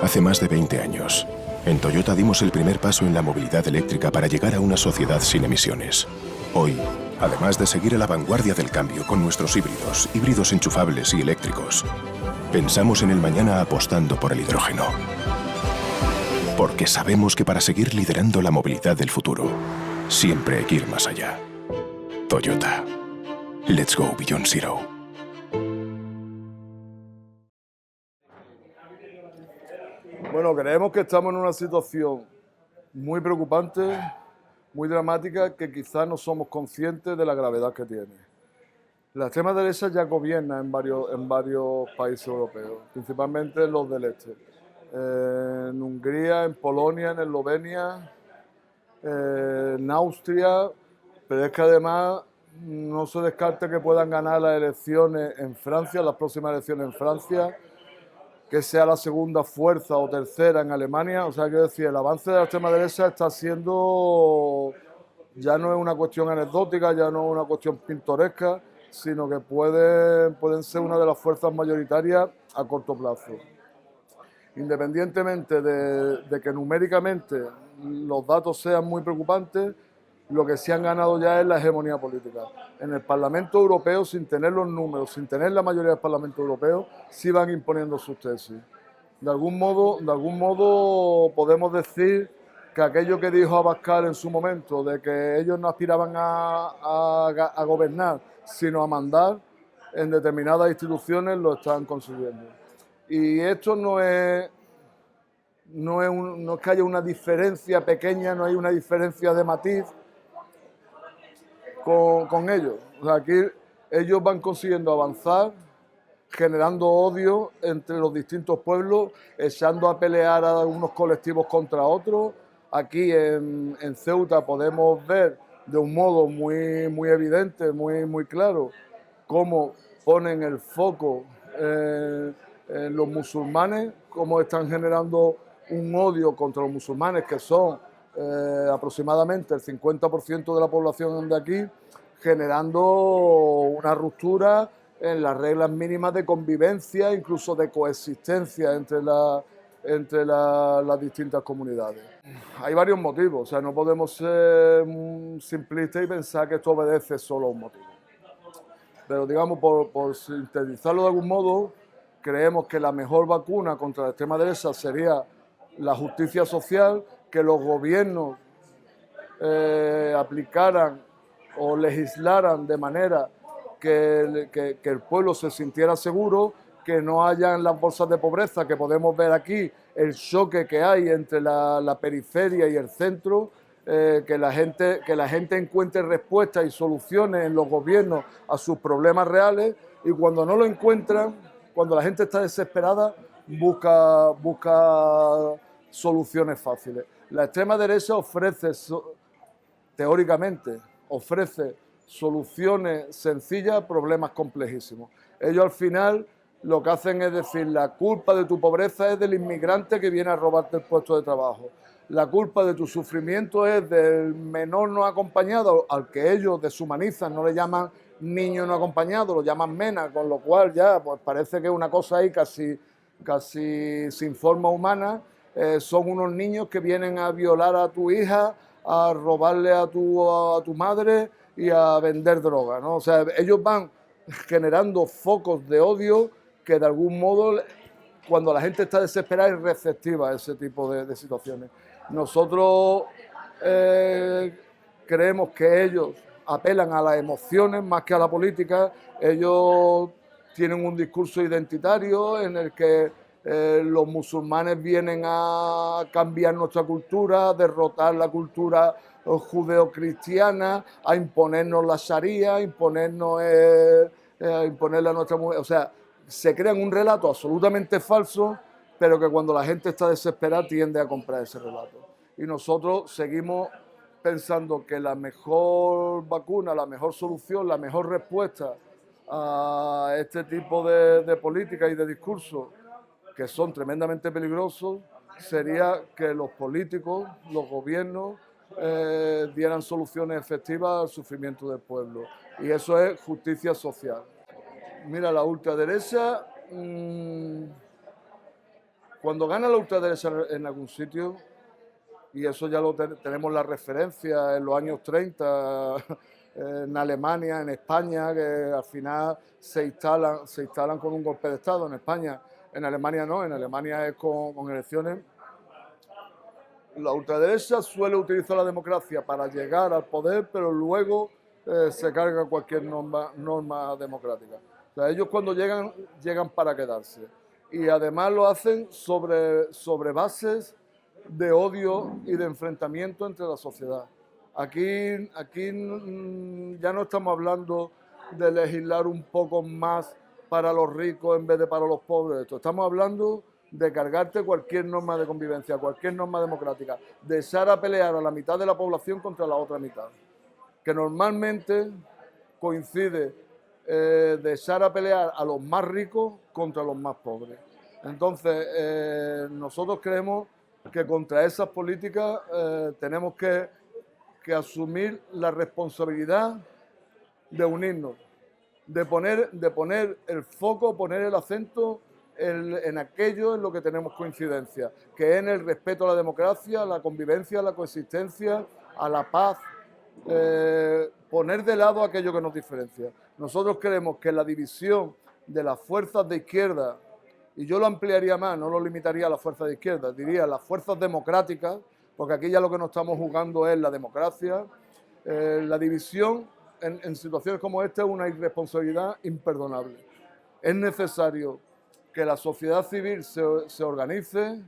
Hace más de 20 años, en Toyota dimos el primer paso en la movilidad eléctrica para llegar a una sociedad sin emisiones. Hoy, además de seguir a la vanguardia del cambio con nuestros híbridos enchufables y eléctricos, pensamos en el mañana apostando por el hidrógeno. Porque sabemos que para seguir liderando la movilidad del futuro, siempre hay que ir más allá. Toyota. Let's go beyond zero. Bueno, creemos que estamos en una situación muy preocupante, muy dramática, que quizás no somos conscientes de la gravedad que tiene. La extrema derecha ya gobierna en varios países europeos, principalmente en los del este. En Hungría, en Polonia, en Eslovenia, en Austria, pero es que además no se descarta que puedan ganar las elecciones en Francia, las próximas elecciones en Francia, que sea la segunda fuerza o tercera en Alemania. O sea, quiero decir, el avance de la extrema derecha está siendo, ya no es una cuestión anecdótica, ya no es una cuestión pintoresca, sino que pueden ser una de las fuerzas mayoritarias a corto plazo. Independientemente de que numéricamente los datos sean muy preocupantes, lo que sí han ganado ya es la hegemonía política. En el Parlamento Europeo, sin tener los números, sin tener la mayoría del Parlamento Europeo, sí van imponiendo sus tesis. De algún modo podemos decir que aquello que dijo Abascal en su momento, de que ellos no aspiraban a gobernar, sino a mandar, en determinadas instituciones lo están consiguiendo. Y esto no es que haya una diferencia pequeña, no hay una diferencia de matiz con ellos. O sea, aquí ellos van consiguiendo avanzar, generando odio entre los distintos pueblos, echando a pelear a unos colectivos contra otros. Aquí en Ceuta podemos ver de un modo muy evidente, muy claro, cómo ponen el foco en los musulmanes, cómo están generando un odio contra los musulmanes, que son aproximadamente el 50% de la población de aquí, generando una ruptura en las reglas mínimas de convivencia, incluso de coexistencia entre las distintas comunidades. Hay varios motivos, o sea, no podemos ser simplistas y pensar que esto obedece solo a un motivo. Pero digamos, por sintetizarlo de algún modo, creemos que la mejor vacuna contra la extrema derecha sería la justicia social, que los gobiernos aplicaran o legislaran de manera que el pueblo se sintiera seguro, que no hayan las bolsas de pobreza, que podemos ver aquí el choque que hay entre la periferia y el centro, que la gente encuentre respuestas y soluciones en los gobiernos a sus problemas reales, y cuando no lo encuentran, cuando la gente está desesperada, busca soluciones fáciles. La extrema derecha teóricamente, ofrece soluciones sencillas a problemas complejísimos. Ellos al final lo que hacen es decir, la culpa de tu pobreza es del inmigrante que viene a robarte el puesto de trabajo. La culpa de tu sufrimiento es del menor no acompañado, al que ellos deshumanizan, no le llaman niño no acompañado, lo llaman mena, con lo cual ya pues parece que es una cosa ahí casi sin forma humana. Son unos niños que vienen a violar a tu hija, a robarle a tu madre y a vender droga, ¿no? O sea, ellos van generando focos de odio que de algún modo, cuando la gente está desesperada, es receptiva a ese tipo de situaciones. Nosotros creemos que ellos apelan a las emociones más que a la política. Ellos tienen un discurso identitario en el que los musulmanes vienen a cambiar nuestra cultura, a derrotar la cultura judeocristiana, a imponernos la sharia, a imponerle a nuestra mujer. O sea, se crean un relato absolutamente falso, pero que cuando la gente está desesperada tiende a comprar ese relato. Y nosotros seguimos pensando que la mejor vacuna, la mejor solución, la mejor respuesta a este tipo de políticas y de discursos, que son tremendamente peligrosos, sería que los políticos, los gobiernos, dieran soluciones efectivas al sufrimiento del pueblo. Y eso es justicia social. Mira, la ultraderecha, cuando gana la ultraderecha en algún sitio, y eso ya lo tenemos la referencia en los años 30, en Alemania, en España, que al final se instalan con un golpe de Estado. En España, en Alemania no, en Alemania es con elecciones. La ultraderecha suele utilizar la democracia para llegar al poder, pero luego se carga cualquier norma democrática. O sea, ellos cuando llegan para quedarse. Y además lo hacen sobre bases de odio y de enfrentamiento entre la sociedad. Aquí ya no estamos hablando de legislar un poco más para los ricos en vez de para los pobres. Estamos hablando de cargarte cualquier norma de convivencia, cualquier norma democrática, de echar a pelear a la mitad de la población contra la otra mitad, que normalmente coincide de echar a pelear a los más ricos contra los más pobres. Entonces, nosotros creemos que contra esas políticas tenemos que asumir la responsabilidad de unirnos, de poner el foco, poner el acento en aquello en lo que tenemos coincidencia, que es en el respeto a la democracia, a la convivencia, a la coexistencia, a la paz, poner de lado aquello que nos diferencia. Nosotros creemos que la división de las fuerzas de izquierda, y yo lo ampliaría más, no lo limitaría a las fuerzas de izquierda, diría las fuerzas democráticas, porque aquí ya lo que nos estamos jugando es la democracia. La división en situaciones como esta es una irresponsabilidad imperdonable. Es necesario que la sociedad civil se organice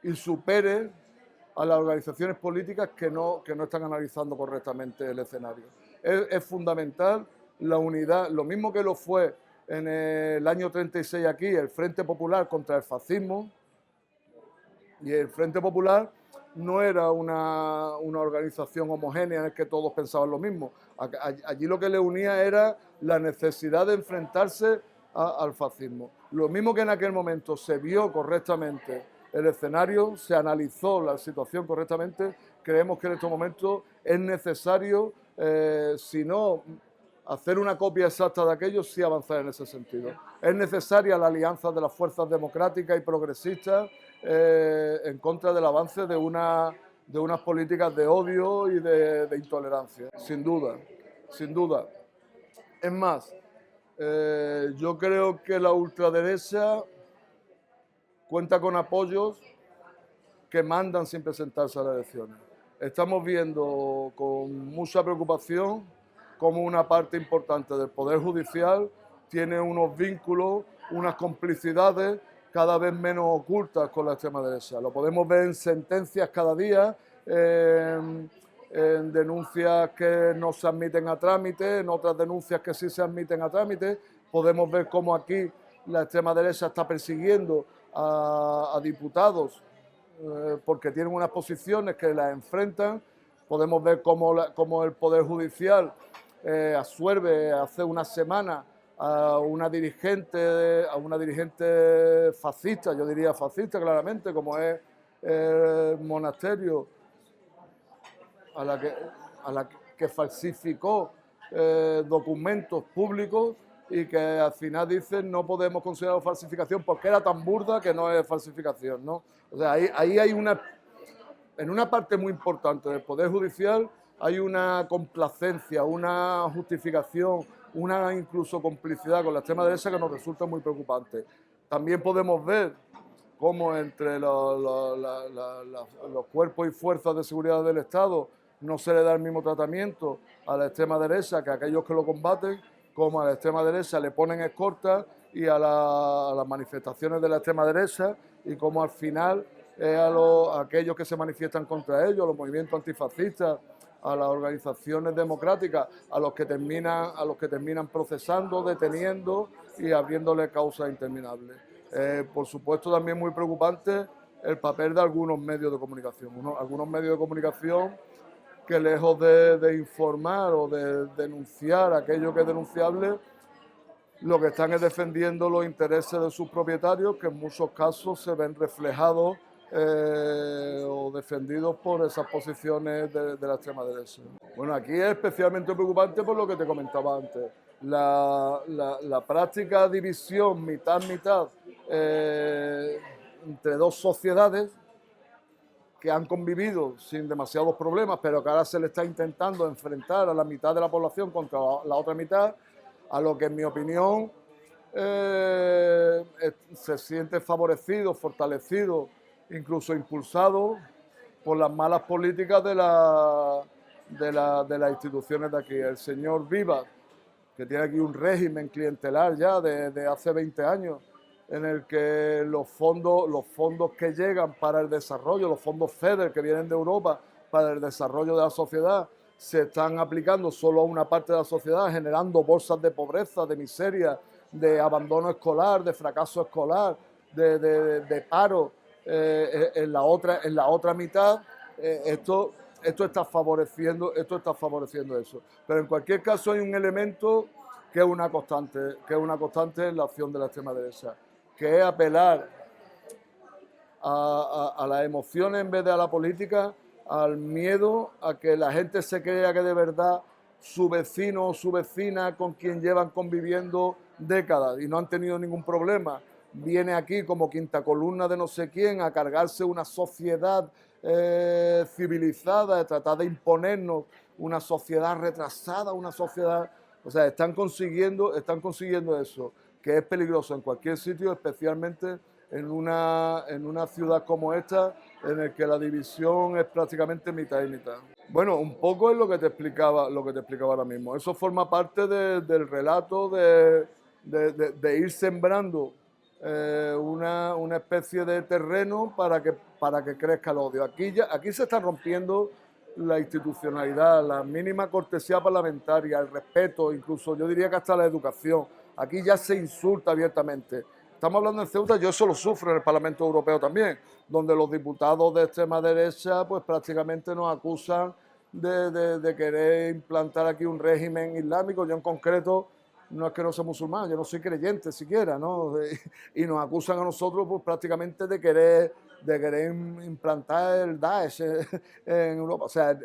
y supere a las organizaciones políticas que no están analizando correctamente el escenario. Es fundamental la unidad, lo mismo que lo fue en el año 36 aquí, el Frente Popular contra el fascismo, y el Frente Popular no era una organización homogénea en la que todos pensaban lo mismo. Allí lo que le unía era la necesidad de enfrentarse al fascismo. Lo mismo que en aquel momento se vio correctamente el escenario, se analizó la situación correctamente, creemos que en estos momentos es necesario, si no hacer una copia exacta de aquello, sí avanzar en ese sentido. Es necesaria la alianza de las fuerzas democráticas y progresistas en contra del avance de unas políticas de odio y de intolerancia, sin duda, sin duda. Es más, yo creo que la ultraderecha cuenta con apoyos que mandan sin presentarse a las elecciones. Estamos viendo con mucha preocupación cómo una parte importante del Poder Judicial tiene unos vínculos, unas complicidades cada vez menos ocultas con la extrema derecha. Lo podemos ver en sentencias cada día, en denuncias que no se admiten a trámite, en otras denuncias que sí se admiten a trámite. Podemos ver cómo aquí la extrema derecha está persiguiendo a diputados porque tienen unas posiciones que las enfrentan. Podemos ver cómo el Poder Judicial absuelve hace una semana a una dirigente fascista, yo diría fascista claramente, como es el Monasterio, a la que falsificó documentos públicos y que al final dicen no podemos considerarlo falsificación porque era tan burda que no es falsificación, ¿no? O sea, ahí hay en una parte muy importante del Poder Judicial hay una complacencia, una justificación, una incluso complicidad con la extrema derecha que nos resulta muy preocupante. También podemos ver cómo entre los cuerpos y fuerzas de seguridad del Estado no se le da el mismo tratamiento a la extrema derecha que a aquellos que lo combaten, como a la extrema derecha le ponen escoltas y a las manifestaciones de la extrema derecha, y como al final es a aquellos que se manifiestan contra ellos, a los movimientos antifascistas, a las organizaciones democráticas, a los que terminan procesando, deteniendo y abriéndole causas interminables. Por supuesto, también muy preocupante el papel de algunos medios de comunicación. Algunos medios de comunicación que, lejos de informar o de denunciar aquello que es denunciable, lo que están es defendiendo los intereses de sus propietarios, que en muchos casos se ven reflejados o defendidos por esas posiciones de la extrema derecha. Bueno, aquí es especialmente preocupante por lo que te comentaba antes. La práctica división mitad-mitad entre dos sociedades que han convivido sin demasiados problemas, pero que ahora se le está intentando enfrentar a la mitad de la población contra la otra mitad, a lo que en mi opinión se siente favorecido, fortalecido, incluso impulsado por las malas políticas de las instituciones de aquí. El señor Vivas, que tiene aquí un régimen clientelar ya de hace 20 años, en el que los fondos que llegan para el desarrollo, los fondos FEDER que vienen de Europa para el desarrollo de la sociedad, se están aplicando solo a una parte de la sociedad, generando bolsas de pobreza, de miseria, de abandono escolar, de fracaso escolar, de paro en la otra mitad. Esto está favoreciendo eso. Pero en cualquier caso hay un elemento que es una constante en la acción de la extrema derecha, que es apelar a las emociones en vez de a la política, al miedo, a que la gente se crea que de verdad su vecino o su vecina con quien llevan conviviendo décadas y no han tenido ningún problema, viene aquí como quinta columna de no sé quién a cargarse una sociedad civilizada, a tratar de imponernos una sociedad retrasada, una sociedad... O sea, están consiguiendo eso, que es peligroso en cualquier sitio, especialmente en una ciudad como esta, en el que la división es prácticamente mitad y mitad. Bueno, un poco es lo que te explicaba ahora mismo. Eso forma parte del relato de ir sembrando una especie de terreno para que crezca el odio. Aquí se está rompiendo la institucionalidad, la mínima cortesía parlamentaria, el respeto, incluso yo diría que hasta la educación. Aquí ya se insulta abiertamente. Estamos hablando de Ceuta, yo eso lo sufro en el Parlamento Europeo también, donde los diputados de extrema derecha pues prácticamente nos acusan de querer implantar aquí un régimen islámico. Yo en concreto no es que no sea musulmán, yo no soy creyente siquiera, ¿no? Y nos acusan a nosotros pues prácticamente de querer implantar el Daesh en Europa. O sea,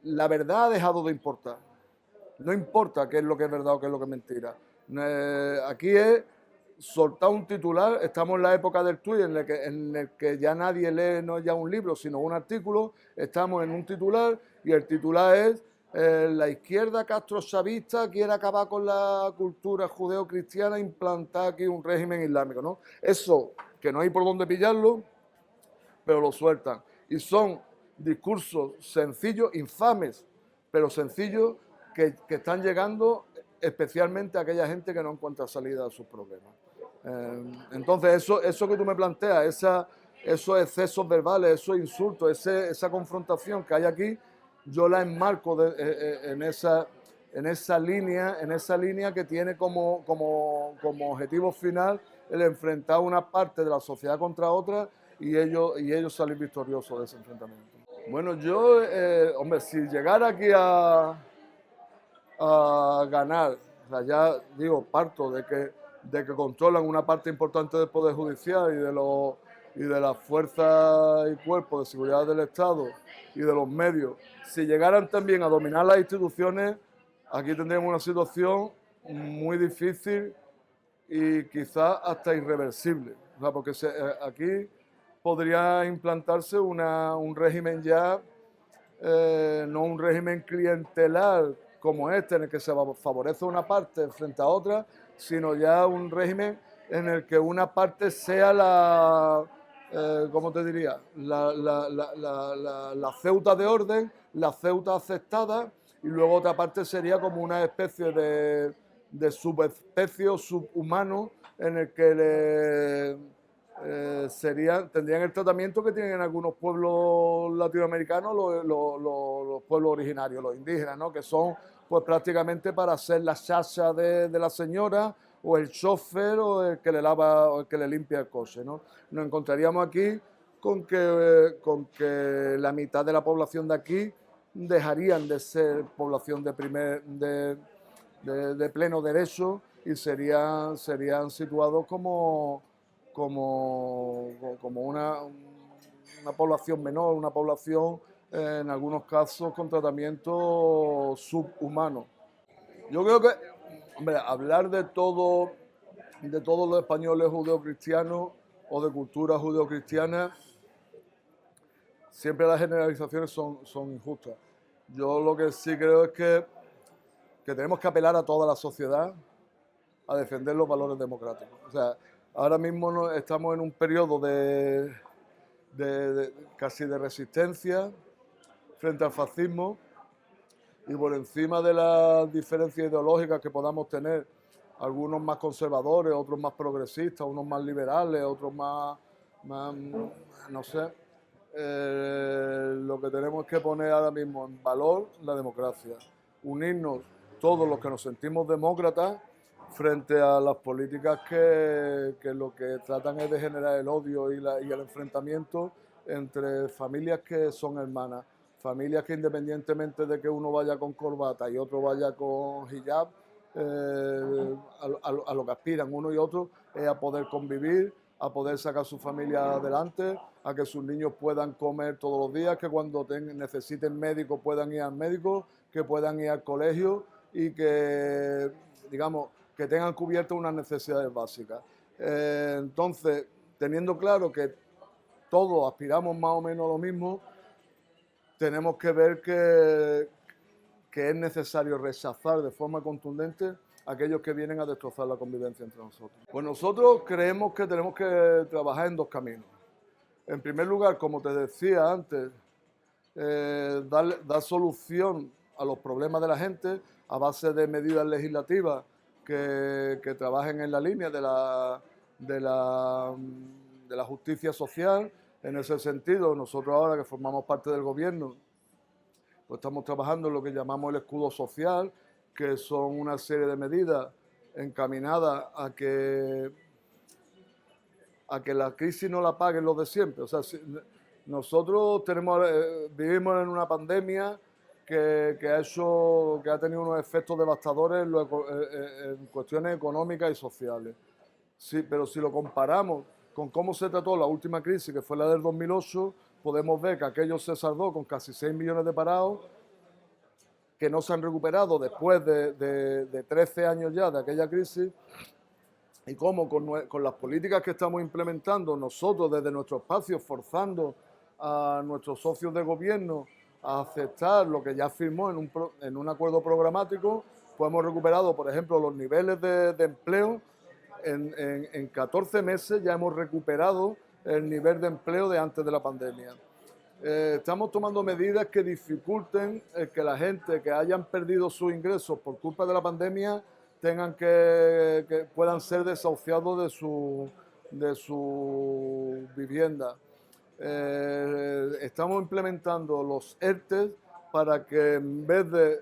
la verdad ha dejado de importar. No importa qué es lo que es verdad o qué es lo que es mentira. Aquí es soltar un titular. Estamos en la época del tuit en el que ya nadie lee no ya un libro, sino un artículo. Estamos en un titular y el titular es la izquierda castrochavista quiere acabar con la cultura judeo-cristiana e implantar aquí un régimen islámico, ¿no? Eso, que no hay por dónde pillarlo, pero lo sueltan. Y son discursos sencillos, infames, pero sencillos, que están llegando especialmente a aquella gente que no encuentra salida a sus problemas. Entonces, eso que tú me planteas, esos excesos verbales, esos insultos, esa confrontación que hay aquí, yo la enmarco en esa línea que tiene como objetivo final el enfrentar una parte de la sociedad contra otra y ellos salir victoriosos de ese enfrentamiento. Bueno, yo, hombre, si llegara aquí a ganar, o sea, ya digo, parto de que controlan una parte importante del Poder Judicial y de las fuerzas y cuerpos de seguridad del Estado y de los medios. Si llegaran también a dominar las instituciones, aquí tendríamos una situación muy difícil y quizás hasta irreversible. O sea, porque aquí podría implantarse un régimen ya, no un régimen clientelar como este, en el que se favorece una parte frente a otra, sino ya un régimen en el que una parte sea ¿cómo te diría? La Ceuta de orden, la Ceuta aceptada, y luego otra parte sería como una especie de subespecie o subhumano en el que tendrían el tratamiento que tienen en algunos pueblos latinoamericanos los pueblos originarios, los indígenas, ¿no? Que son pues prácticamente para ser la chacha de la señora o el chofer o el que le lava o el que le limpia el coche, ¿no? Nos encontraríamos aquí con que la mitad de la población de aquí dejarían de ser población de pleno derecho y serían situados como una población menor, una población en algunos casos con tratamiento subhumano. Yo creo que, hombre, hablar de todos los españoles judeocristianos o de cultura judeocristiana, siempre las generalizaciones son injustas. Yo lo que sí creo es que tenemos que apelar a toda la sociedad a defender los valores democráticos. O sea, ahora mismo estamos en un periodo casi de resistencia frente al fascismo, y por encima de las diferencias ideológicas que podamos tener, algunos más conservadores, otros más progresistas, unos más liberales, otros más no sé, lo que tenemos que poner ahora mismo en valor la democracia, unirnos todos los que nos sentimos demócratas frente a las políticas que lo que tratan es de generar el odio y el enfrentamiento entre familias que son hermanas, familias que independientemente de que uno vaya con corbata y otro vaya con hijab, a lo que aspiran uno y otro es a poder convivir, a poder sacar su familia adelante, a que sus niños puedan comer todos los días, que cuando necesiten médico puedan ir al médico, que puedan ir al colegio y que, digamos, que tengan cubiertas unas necesidades básicas. Entonces, teniendo claro que todos aspiramos más o menos a lo mismo, tenemos que ver que es necesario rechazar de forma contundente a aquellos que vienen a destrozar la convivencia entre nosotros. Pues nosotros creemos que tenemos que trabajar en dos caminos. En primer lugar, como te decía antes, dar solución a los problemas de la gente a base de medidas legislativas que trabajen en la línea de la justicia social. En ese sentido, nosotros ahora que formamos parte del gobierno, pues estamos trabajando en lo que llamamos el escudo social, que son una serie de medidas encaminadas a que la crisis no la paguen los de siempre. O sea, nosotros vivimos en una pandemia que ha tenido unos efectos devastadores en cuestiones económicas y sociales. Sí, pero si lo comparamos con cómo se trató la última crisis, que fue la del 2008, podemos ver que aquello se saldó con casi 6 millones de parados, que no se han recuperado después de 13 años ya de aquella crisis, y cómo con las políticas que estamos implementando nosotros desde nuestro espacio, forzando a nuestros socios de gobierno a aceptar lo que ya firmó en un acuerdo programático, pues hemos recuperado, por ejemplo, los niveles de empleo. En 14 meses ya hemos recuperado el nivel de empleo de antes de la pandemia. Estamos tomando medidas que dificulten que la gente que hayan perdido sus ingresos por culpa de la pandemia que puedan ser desahuciados de su vivienda. Estamos implementando los ERTE para que en vez de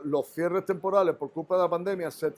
los cierres temporales por culpa de la pandemia se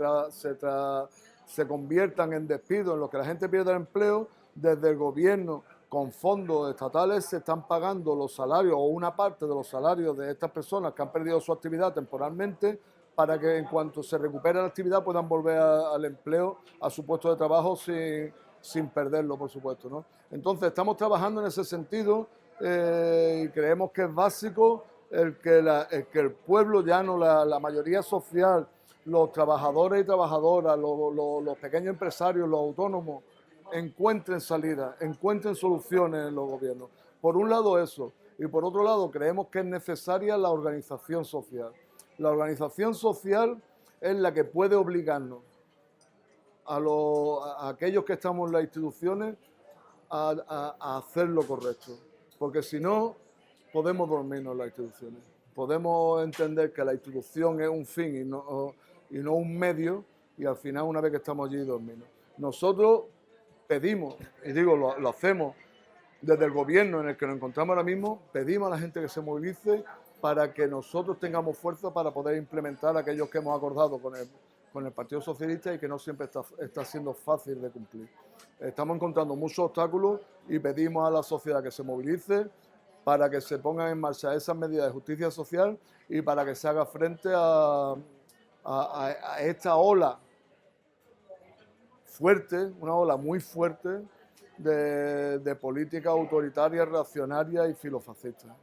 conviertan en despidos, en los que la gente pierda el empleo, desde el gobierno con fondos estatales se están pagando los salarios o una parte de los salarios de estas personas que han perdido su actividad temporalmente, para que en cuanto se recupere la actividad puedan volver al empleo, a su puesto de trabajo sin perderlo, por supuesto, ¿no? Entonces estamos trabajando en ese sentido y creemos que es básico el que el pueblo llano, la mayoría social, los trabajadores y trabajadoras, los pequeños empresarios, los autónomos, encuentren salidas, encuentren soluciones en los gobiernos. Por un lado eso, y por otro lado creemos que es necesaria la organización social. La organización social es la que puede obligarnos a aquellos que estamos en las instituciones a hacer lo correcto, porque si no podemos dormirnos en las instituciones. Podemos entender que la institución es un fin y no un medio, y al final, una vez que estamos allí, dormimos. Nosotros pedimos, y digo, lo hacemos desde el gobierno en el que nos encontramos ahora mismo, pedimos a la gente que se movilice para que nosotros tengamos fuerza para poder implementar aquellos que hemos acordado con el Partido Socialista y que no siempre está siendo fácil de cumplir. Estamos encontrando muchos obstáculos y pedimos a la sociedad que se movilice para que se pongan en marcha esas medidas de justicia social y para que se haga frente a esta ola fuerte, una ola muy fuerte de política autoritaria, reaccionaria y filofascista.